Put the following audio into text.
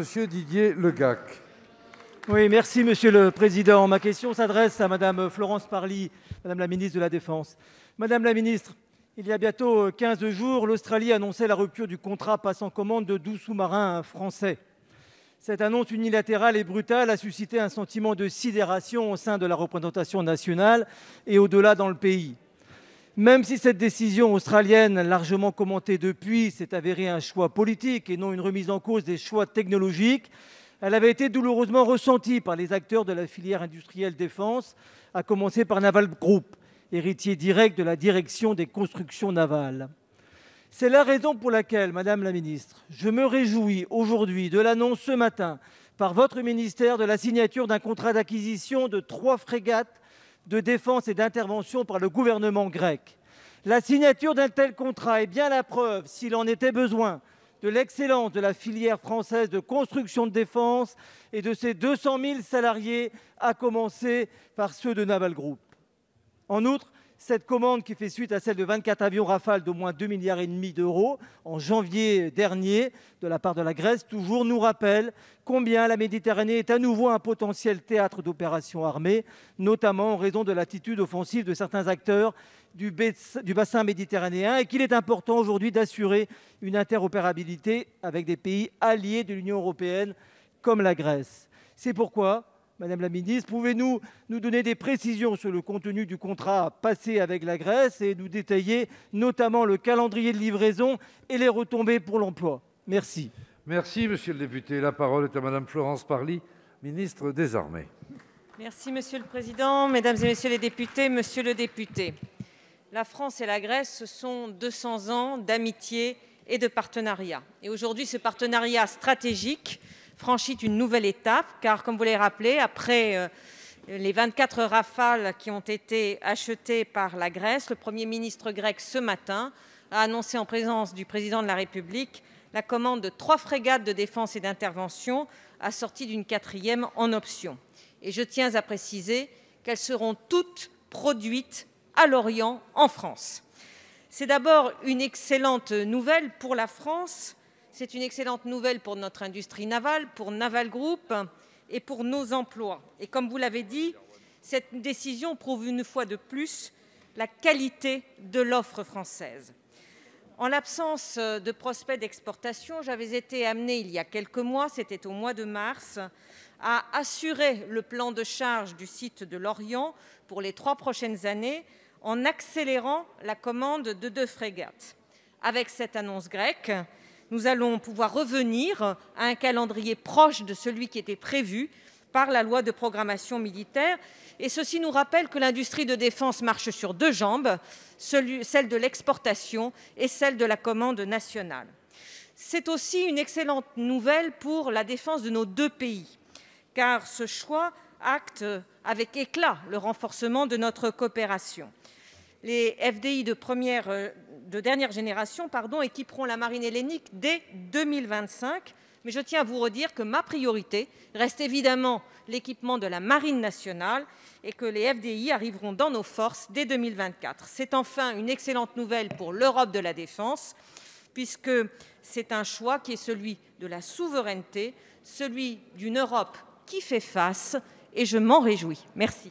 Monsieur Didier Legac. Oui, merci Monsieur le Président. Ma question s'adresse à Madame Florence Parly, Madame la ministre de la Défense. Madame la ministre, il y a bientôt 15 jours, l'Australie annonçait la rupture du contrat passant commande de 12 sous-marins français. Cette annonce unilatérale et brutale a suscité un sentiment de sidération au sein de la représentation nationale et au-delà dans le pays. Même si cette décision australienne, largement commentée depuis, s'est avérée un choix politique et non une remise en cause des choix technologiques, elle avait été douloureusement ressentie par les acteurs de la filière industrielle défense, à commencer par Naval Group, héritier direct de la direction des constructions navales. C'est la raison pour laquelle, Madame la ministre, je me réjouis aujourd'hui de l'annonce ce matin par votre ministère de la signature d'un contrat d'acquisition de 3 frégates de défense et d'intervention par le gouvernement grec. La signature d'un tel contrat est bien la preuve, s'il en était besoin, de l'excellence de la filière française de construction de défense et de ses 200 000 salariés, à commencer par ceux de Naval Group. En outre, cette commande, qui fait suite à celle de 24 avions Rafale d'au moins 2,5 milliards d'euros en janvier dernier de la part de la Grèce, toujours nous rappelle combien la Méditerranée est à nouveau un potentiel théâtre d'opérations armées, notamment en raison de l'attitude offensive de certains acteurs du bassin méditerranéen, et qu'il est important aujourd'hui d'assurer une interopérabilité avec des pays alliés de l'Union européenne comme la Grèce. C'est pourquoi, Madame la ministre, pouvez-vous nous donner des précisions sur le contenu du contrat passé avec la Grèce et nous détailler notamment le calendrier de livraison et les retombées pour l'emploi? Merci. Merci, monsieur le député. La parole est à Madame Florence Parly, ministre des Armées. Merci, Monsieur le Président. Mesdames et Messieurs les députés, Monsieur le député, la France et la Grèce, ce sont 200 ans d'amitié et de partenariat. Et aujourd'hui, ce partenariat stratégique franchit une nouvelle étape, car, comme vous l'avez rappelé, après les 24 Rafales qui ont été achetés par la Grèce, le Premier ministre grec, ce matin, a annoncé en présence du Président de la République la commande de 3 frégates de défense et d'intervention, assorties d'une 4e en option. Et je tiens à préciser qu'elles seront toutes produites à Lorient, en France. C'est d'abord une excellente nouvelle pour la France, c'est une excellente nouvelle pour notre industrie navale, pour Naval Group et pour nos emplois. Et comme vous l'avez dit, cette décision prouve une fois de plus la qualité de l'offre française. En l'absence de prospects d'exportation, j'avais été amenée il y a quelques mois, c'était au mois de mars, à assurer le plan de charge du site de Lorient pour les 3 prochaines années en accélérant la commande de 2 frégates. Avec cette annonce grecque, nous allons pouvoir revenir à un calendrier proche de celui qui était prévu par la loi de programmation militaire. Et ceci nous rappelle que l'industrie de défense marche sur 2 jambes, celle de l'exportation et celle de la commande nationale. C'est aussi une excellente nouvelle pour la défense de nos 2 pays, car ce choix acte avec éclat le renforcement de notre coopération. Les FDI de dernière génération équiperont la marine hellénique dès 2025. Mais je tiens à vous redire que ma priorité reste évidemment l'équipement de la marine nationale et que les FDI arriveront dans nos forces dès 2024. C'est enfin une excellente nouvelle pour l'Europe de la défense, puisque c'est un choix qui est celui de la souveraineté, celui d'une Europe qui fait face, et je m'en réjouis. Merci.